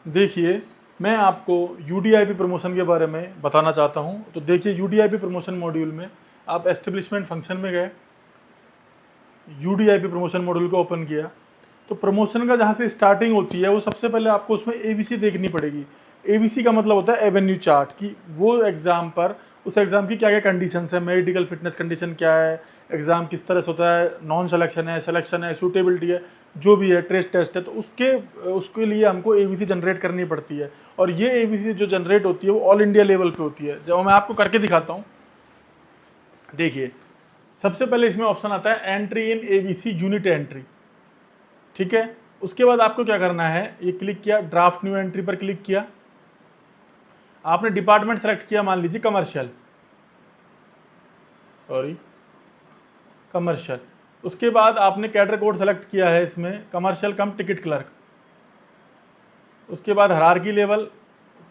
देखिए, मैं आपको यूडीआईपी प्रमोशन के बारे में बताना चाहता हूँ। तो देखिए, यूडीआईपी प्रमोशन मॉड्यूल में आप एस्टेब्लिशमेंट फंक्शन में गए, यूडीआईपी प्रमोशन मॉड्यूल को ओपन किया, तो प्रमोशन का जहाँ से स्टार्टिंग होती है वो सबसे पहले आपको उसमें एबीसी देखनी पड़ेगी। एबीसी का मतलब होता है एवेन्यू चार्ट, कि वो एग्ज़ाम पर उस एग्ज़ाम की क्या क्या कंडीशंस है, मेडिकल फिटनेस कंडीशन क्या है, एग्ज़ाम किस तरह से होता है, नॉन सिलेक्शन है, सूटेबिलिटी है, जो भी है, ट्रेस टेस्ट है, तो उसके लिए हमको एबीसी जनरेट करनी पड़ती है। और ये एबीसी जो जनरेट होती है वो ऑल इंडिया लेवल पे होती है। जब मैं आपको करके दिखाता हूँ, देखिए सबसे पहले इसमें ऑप्शन आता है entry in ABC unit entry, ठीक है। उसके बाद आपको क्या करना है, ये क्लिक किया, ड्राफ्ट न्यू एंट्री पर क्लिक किया, आपने डिपार्टमेंट सेलेक्ट किया, मान लीजिए कमर्शियल, कमर्शियल। उसके बाद आपने कैडर कोड सेलेक्ट किया है इसमें कमर्शियल कम टिकट क्लर्क। उसके बाद हायरार्की लेवल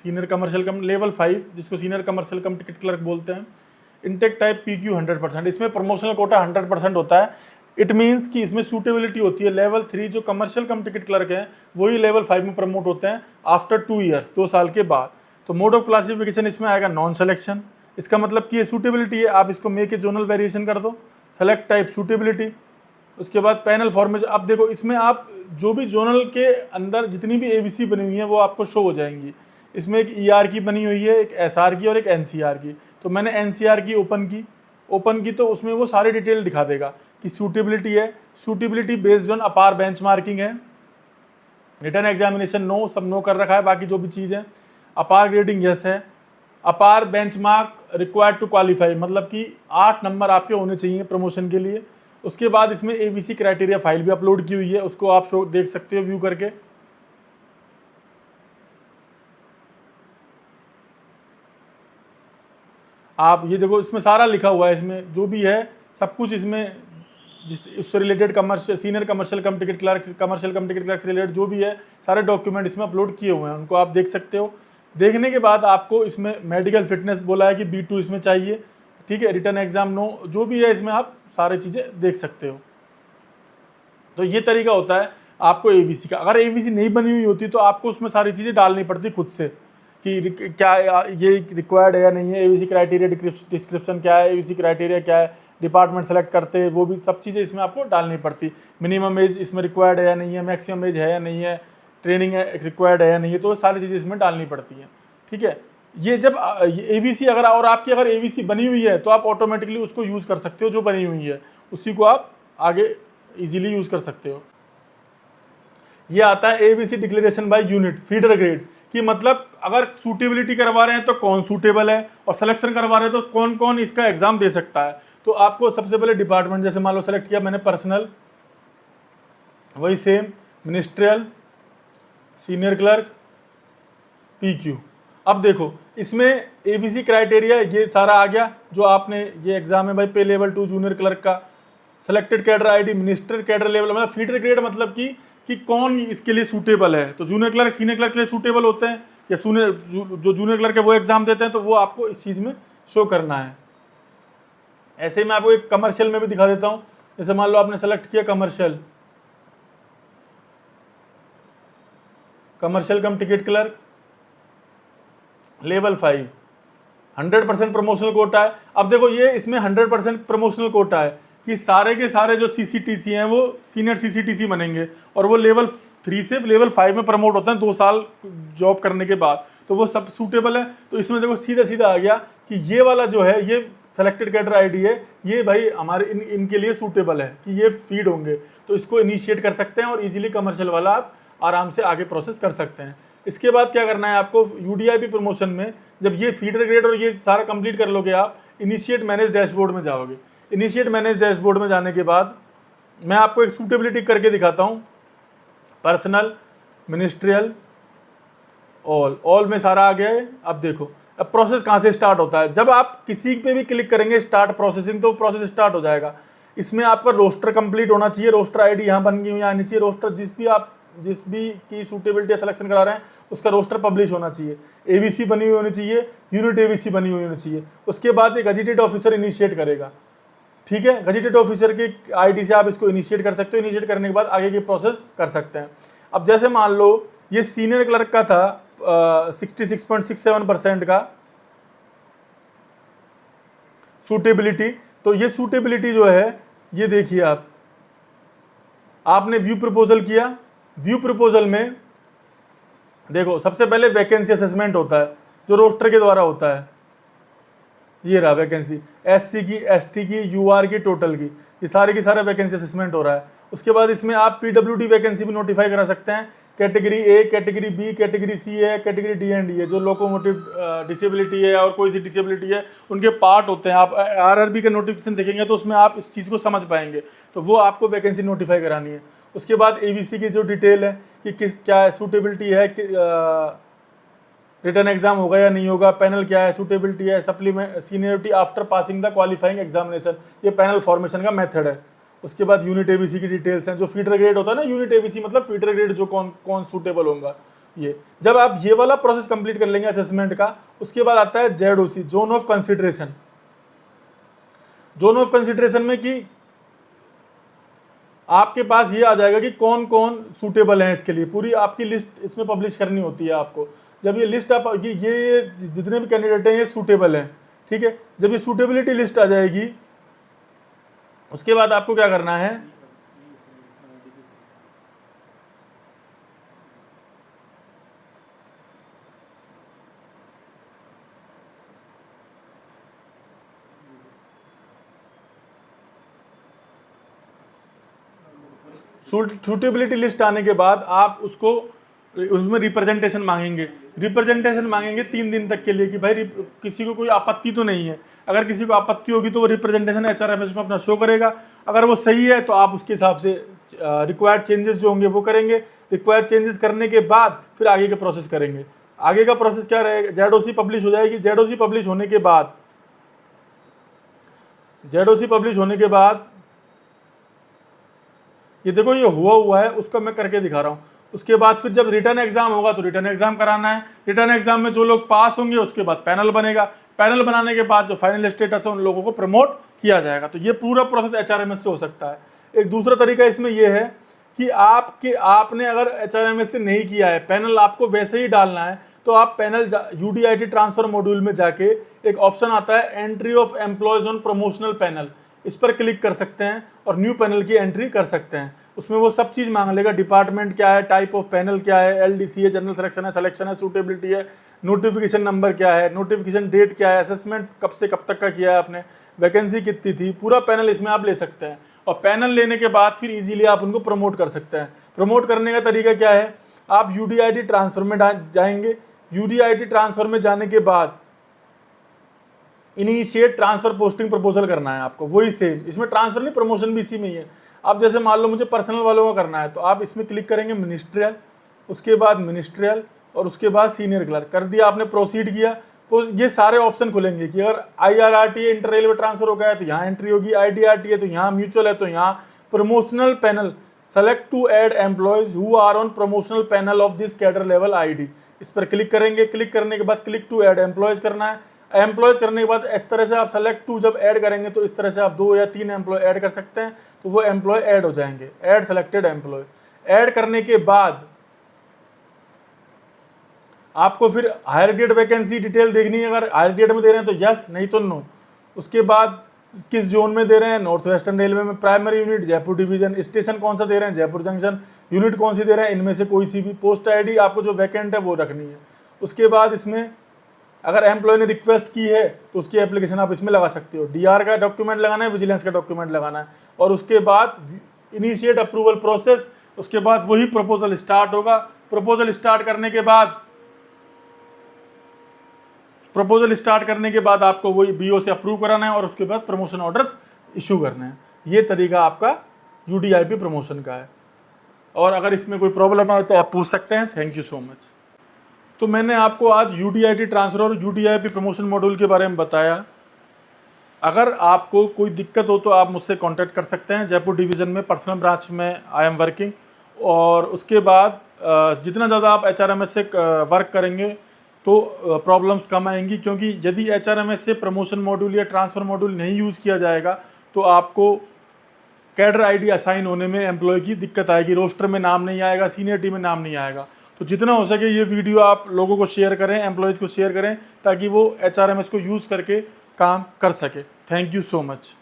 सीनियर कमर्शियल कम लेवल 5, जिसको senior commercial cum ticket clerk बोलते हैं। इनटेक टाइप पीक्यू 100%, इसमें प्रमोशनल कोटा 100% होता है। इट मीन्स कि इसमें सूटेबिलिटी होती है। लेवल 3 जो कमर्शियल कम टिकट क्लर्क हैं वही लेवल 5 में प्रमोट होते हैं आफ्टर 2 ईयर्स, 2 साल के बाद। तो मोड ऑफ क्लासिफिकेशन इसमें आएगा नॉन सिलेक्शन, इसका मतलब कि ये सूटेबिलिटी है, आप इसको मेक ए जोनल वेरिएशन कर दो। सेलेक्ट टाइप सूटेबिलिटी, उसके बाद पैनल फॉर्मेशन। अब देखो इसमें आप जो भी जोनल के अंदर जितनी भी एबीसी बनी हुई है वो आपको शो हो जाएंगी। इसमें एक ईआर की बनी हुई है, एक एसआर की और एक एनसीआर की। तो मैंने एनसीआर की ओपन की तो उसमें वो सारी डिटेल दिखा देगा कि सूटेबिलिटी है, सूटेबिलिटी बेस्ड ऑन अपार बेंचमार्किंग है, रिटर्न एग्जामिनेशन नो, सब नो कर रखा है, बाकी जो भी चीज़ है। अपार ग्रेडिंग यस है, अपार बेंचमार्क रिक्वायर्ड टू क्वालिफाई, मतलब कि 8 नंबर आपके होने चाहिए प्रमोशन के लिए। उसके बाद इसमें एबीसी क्राइटेरिया फाइल भी अपलोड की हुई है, उसको आप शो देख सकते हो व्यू करके। आप ये देखो इसमें सारा लिखा हुआ है, इसमें जो भी है सब कुछ इसमें, जिस उससे related commercial senior commercial cum ticket clerk से रिलेटेड जो भी है सारे डॉक्यूमेंट इसमें अपलोड किए हुए हैं, उनको आप देख सकते हो। देखने के बाद आपको इसमें मेडिकल फिटनेस बोला है कि B2 इसमें चाहिए, ठीक है। रिटर्न एग्जाम नो, जो भी है इसमें आप सारी चीज़ें देख सकते हो। तो ये तरीका होता है आपको एबीसी का। अगर एबीसी नहीं बनी हुई होती तो आपको उसमें सारी चीज़ें डालनी पड़ती खुद से, कि क्या ये रिक्वायर्ड है या नहीं है, एबीसी क्राइटेरिया डिस्क्रिप्शन क्या है, एबीसी क्राइटेरिया क्या है, डिपार्टमेंट सेलेक्ट करते हैं, वो भी सब चीज़ें इसमें आपको डालनी पड़ती। मिनिमम एज इसमें रिक्वायर्ड है या नहीं है, मैक्सिमम एज है या नहीं है, ट्रेनिंग रिक्वायर्ड है या नहीं है, तो सारी चीज़ें इसमें डालनी पड़ती हैं, ठीक है। ये जब एबीसी अगर और आपकी अगर एबीसी बनी हुई है तो आप ऑटोमेटिकली उसको यूज़ कर सकते हो, जो बनी हुई है उसी को आप आगे इजीली यूज़ कर सकते हो। ये आता है ABC declaration by unit feeder grade, कि मतलब अगर सूटेबिलिटी करवा रहे हैं तो कौन सूटेबल है, और सिलेक्शन करवा रहे हैं तो कौन कौन इसका एग्जाम दे सकता है। तो आपको सबसे पहले डिपार्टमेंट, जैसे मान लो सेलेक्ट किया मैंने पर्सनल, वही same ministerial, senior clerk, PQ। अब देखो इसमें एबीसी क्राइटेरिया ये सारा आ गया जो आपने, ये एग्जाम है भाई पे लेवल 2 जूनियर क्लर्क का। Selected cadre ID, minister cadre level, मतलब फीडर ग्रेड, मतलब कि कौन इसके लिए सूटेबल है। तो जूनियर क्लर्क सीनियर क्लर्क के लिए सूटेबल होते हैं, या जो जूनियर क्लर्क है वो एग्जाम देते हैं, तो वो आपको इस चीज़ में शो करना है। ऐसे ही मैं आपको एक कमर्शियल में भी दिखा देता हूँ। जैसे मान लो आपने सेलेक्ट किया commercial cum ticket clerk level 5, 100% promotional quota है। अब देखो ये इसमें 100% प्रमोशनल कोटा है कि सारे के सारे जो CCTC हैं वो सीनियर CCTC बनेंगे, और वो लेवल 3 से लेवल 5 में प्रमोट होते हैं 2 साल जॉब करने के बाद, तो वो सब सूटेबल है। तो इसमें देखो सीधा सीधा आ गया कि ये वाला जो है, ये सेलेक्टेड कैडर आईडी है, ये भाई हमारे इनके लिए सूटेबल है कि ये फीड होंगे, तो इसको इनिशिएट कर सकते हैं और इजीली कमर्शियल वाला आप आराम से आगे प्रोसेस कर सकते हैं। इसके बाद क्या करना है आपको, यूडीआईपी प्रमोशन में जब ये फीडर ग्रेड और ये सारा कंप्लीट कर लोगे, आप इनिशिएट मैनेज डैशबोर्ड में जाओगे। इनिशिएट मैनेज डैशबोर्ड में जाने के बाद मैं आपको एक सूटेबिलिटी करके दिखाता हूँ। पर्सनल, मिनिस्ट्रियल, ऑल में सारा आ गया है। अब देखो अब प्रोसेस कहाँ से स्टार्ट होता है, जब आप किसी पे भी क्लिक करेंगे स्टार्ट प्रोसेसिंग, तो प्रोसेस स्टार्ट हो जाएगा। इसमें आपका रोस्टर कंप्लीट होना चाहिए, रोस्टर आईडी यहाँ बन गई हुई आनी चाहिए, रोस्टर जिस भी की सूटेबिलिटी सिलेक्शन करा रहे हैं उसका रोस्टर पब्लिश होना चाहिए, एबीसी बनी हुई होनी चाहिए, यूनिट एबीसी बनी हुई होनी चाहिए। उसके बाद एक गजेटेड ऑफिसर इनिशिएट करेगा, ठीक है। गजेटेड ऑफिसर के आईडी से आप इसको इनिशिएट कर सकते हो। इनिशिएट करने के बाद आगे की प्रोसेस कर सकते हैं। अब जैसे मान लो ये सीनियर क्लर्क का था 66.67% का सूटेबिलिटी। तो ये सूटेबिलिटी जो है, ये देखिए आपने व्यू प्रपोजल किया। व्यू प्रपोजल में देखो सबसे पहले वैकेंसी असेसमेंट होता है जो रोस्टर के द्वारा होता है। ये रहा वैकेंसी, एससी की, एसटी की, यूआर की, टोटल की, ये सारे की सारा वैकेंसी असेसमेंट हो रहा है। उसके बाद इसमें आप पीडब्ल्यूडी वैकेंसी भी नोटिफाई करा सकते हैं। Category A, category B, category C है, कैटेगरी डी एंड ई है। जो लोकोमोटिव डिसेबिलिटी है और कोई सी डिसेबिलिटी है, उनके पार्ट होते हैं। आप आरआरबी का नोटिफिकेशन देखेंगे तो उसमें आप इस चीज़ को समझ पाएंगे। तो वो आपको वैकेंसी नोटिफाई करानी है। उसके बाद एबीसी की जो डिटेल है कि किस क्या सूटेबिलिटी है, रिटर्न एग्जाम होगा या नहीं होगा, पैनल क्या है, सूटेबिलिटी है, supplement, seniority after passing the qualifying examination, ये पैनल फॉर्मेशन का मेथड है। उसके बाद यूनिट एबीसी की डिटेल्स हैं। जो फीडर ग्रेड होता है ना, यूनिट एबीसी मतलब फीडर ग्रेड, जो कौन सूटेबल होगा। ये जब आप ये वाला प्रोसेस कंप्लीट कर लेंगे असेसमेंट का, उसके बाद आता है ZOC, zone of consideration. Zone of consideration में कि आपके पास ये आ जाएगा कि कौन कौन सूटेबल है इसके लिए। पूरी आपकी लिस्ट इसमें पब्लिश करनी होती है आपको। जब ये लिस्ट आप ये जितने भी कैंडिडेट हैं ये सूटेबल हैं, ठीक है। जब ये सूटेबिलिटी लिस्ट आ जाएगी, उसके बाद आपको क्या करना है, सूटेबिलिटी लिस्ट आने के बाद आप उसमें रिप्रेजेंटेशन मांगेंगे। रिप्रेजेंटेशन मांगेंगे 3 दिन तक के लिए कि भाई किसी को कोई आपत्ति तो नहीं है। अगर किसी को आपत्ति होगी तो वो रिप्रेजेंटेशन एचआरएमएस में अपना शो करेगा। अगर वो सही है तो आप उसके हिसाब से रिक्वायर्ड चेंजेस जो होंगे वो करेंगे। रिक्वायर्ड चेंजेस करने के बाद फिर आगे का प्रोसेस करेंगे। आगे का प्रोसेस क्या रहेगा, जेडओसी पब्लिश हो जाएगी। जेडओसी पब्लिश होने के बाद ये देखो ये हुआ है, उसका मैं करके दिखा रहा हूँ। उसके बाद फिर जब रिटर्न एग्जाम होगा तो रिटर्न एग्जाम कराना है। रिटर्न एग्जाम में जो लोग पास होंगे उसके बाद पैनल बनेगा। पैनल बनाने के बाद जो फाइनल स्टेटस है उन लोगों को प्रमोट किया जाएगा। तो ये पूरा प्रोसेस एचआरएमएस से हो सकता है। एक दूसरा तरीका इसमें यह है कि आपने अगर एचआरएमएस से नहीं किया है, पैनल आपको वैसे ही डालना है, तो आप पैनल यूडीआईटी ट्रांसफर मॉड्यूल में जाके एक ऑप्शन आता है entry of employees on promotional panel, इस पर क्लिक कर सकते हैं और न्यू पैनल की एंट्री कर सकते हैं। उसमें वो सब चीज़ मांग लेगा, डिपार्टमेंट क्या है, टाइप ऑफ पैनल क्या है, एलडीसी है, जनरल सिलेक्शन है, सूटेबिलिटी है, नोटिफिकेशन नंबर क्या है, नोटिफिकेशन डेट क्या है, असेसमेंट कब से कब तक का किया है आपने, वैकेंसी कितनी थी, पूरा पैनल इसमें आप ले सकते हैं। और पैनल लेने के बाद फिर इजीली आप उनको प्रमोट कर सकते हैं। प्रमोट करने का तरीका क्या है, आप यूडीआईटी ट्रांसफर में जाएंगे। यूडीआईटी ट्रांसफर में जाने के बाद इनिशिएट ट्रांसफर पोस्टिंग प्रपोजल करना है आपको, वही सेम। इसमें ट्रांसफर नहीं, प्रमोशन भी इसी में ही है। आप जैसे मान लो मुझे पर्सनल वालों का करना है तो आप इसमें क्लिक करेंगे मिनिस्ट्रियल, उसके बाद मिनिस्ट्रियल और उसके बाद सीनियर क्लर्क कर दिया आपने, प्रोसीड किया तो ये सारे ऑप्शन खुलेंगे कि अगर IRRT इंटर रेलवे ट्रांसफर हो गया है तो यहाँ एंट्री होगी, IDRT है तो यहाँ, म्यूचुअल है तो यहाँ, promotional panel select to add employees who are on promotional panel of this cadre level ID, इस पर क्लिक करेंगे। क्लिक करने के बाद क्लिक टू ऐड एम्प्लॉयज करना है। एम्प्लॉयज करने के बाद इस तरह से आप सेलेक्ट टू जब ऐड करेंगे तो इस तरह से आप 2 या 3 एम्प्लॉय ऐड कर सकते हैं, तो वो एम्प्लॉय ऐड हो जाएंगे। ऐड सेलेक्टेड एम्प्लॉय, ऐड करने के बाद आपको फिर हायर ग्रेड वैकेंसी डिटेल देखनी है। अगर हायर ग्रेड में दे रहे हैं तो यस, नहीं तो नो। उसके बाद किस जोन में दे रहे हैं, नॉर्थ वेस्टर्न रेलवे में, primary unit Jaipur division, station कौन सा दे रहे हैं, जयपुर जंक्शन, यूनिट कौन सी दे रहे हैं, इनमें से कोई सी भी, पोस्ट ID आपको जो वैकेंट है वो रखनी है। उसके बाद इसमें अगर एम्प्लॉय ने रिक्वेस्ट की है तो उसकी एप्लीकेशन आप इसमें लगा सकते हो। DR का डॉक्यूमेंट लगाना है, विजिलेंस का डॉक्यूमेंट लगाना है, और उसके बाद इनिशिएट अप्रूवल प्रोसेस। उसके बाद वही प्रपोजल स्टार्ट होगा। प्रपोजल स्टार्ट करने के बाद आपको वही BO से अप्रूव कराना है और उसके बाद प्रमोशन ऑर्डर्स इशू करने हैं। ये तरीका आपका UDIP प्रमोशन का है। और अगर इसमें कोई प्रॉब्लम आए तो आप पूछ सकते हैं। Thank you so much. तो मैंने आपको आज UDIT ट्रांसफर और UDIP प्रमोशन मॉड्यूल के बारे में बताया। अगर आपको कोई दिक्कत हो तो आप मुझसे कांटेक्ट कर सकते हैं। जयपुर डिवीज़न में पर्सनल ब्रांच में आई एम वर्किंग। और उसके बाद जितना ज़्यादा आप HRMS से वर्क करेंगे तो प्रॉब्लम्स कम आएंगी, क्योंकि यदि HRMS से प्रमोशन मॉड्यूल या ट्रांसफ़र मॉड्यूल नहीं यूज़ किया जाएगा तो आपको कैडर ID असाइन होने में एम्प्लॉय की दिक्कत आएगी। रोस्टर में नाम नहीं आएगा, सीनियरिटी में नाम नहीं आएगा। तो जितना हो सके ये वीडियो आप लोगों को शेयर करें, एम्प्लॉयज़ को शेयर करें, ताकि वो HRMS को यूज़ करके काम कर सके। Thank you so much.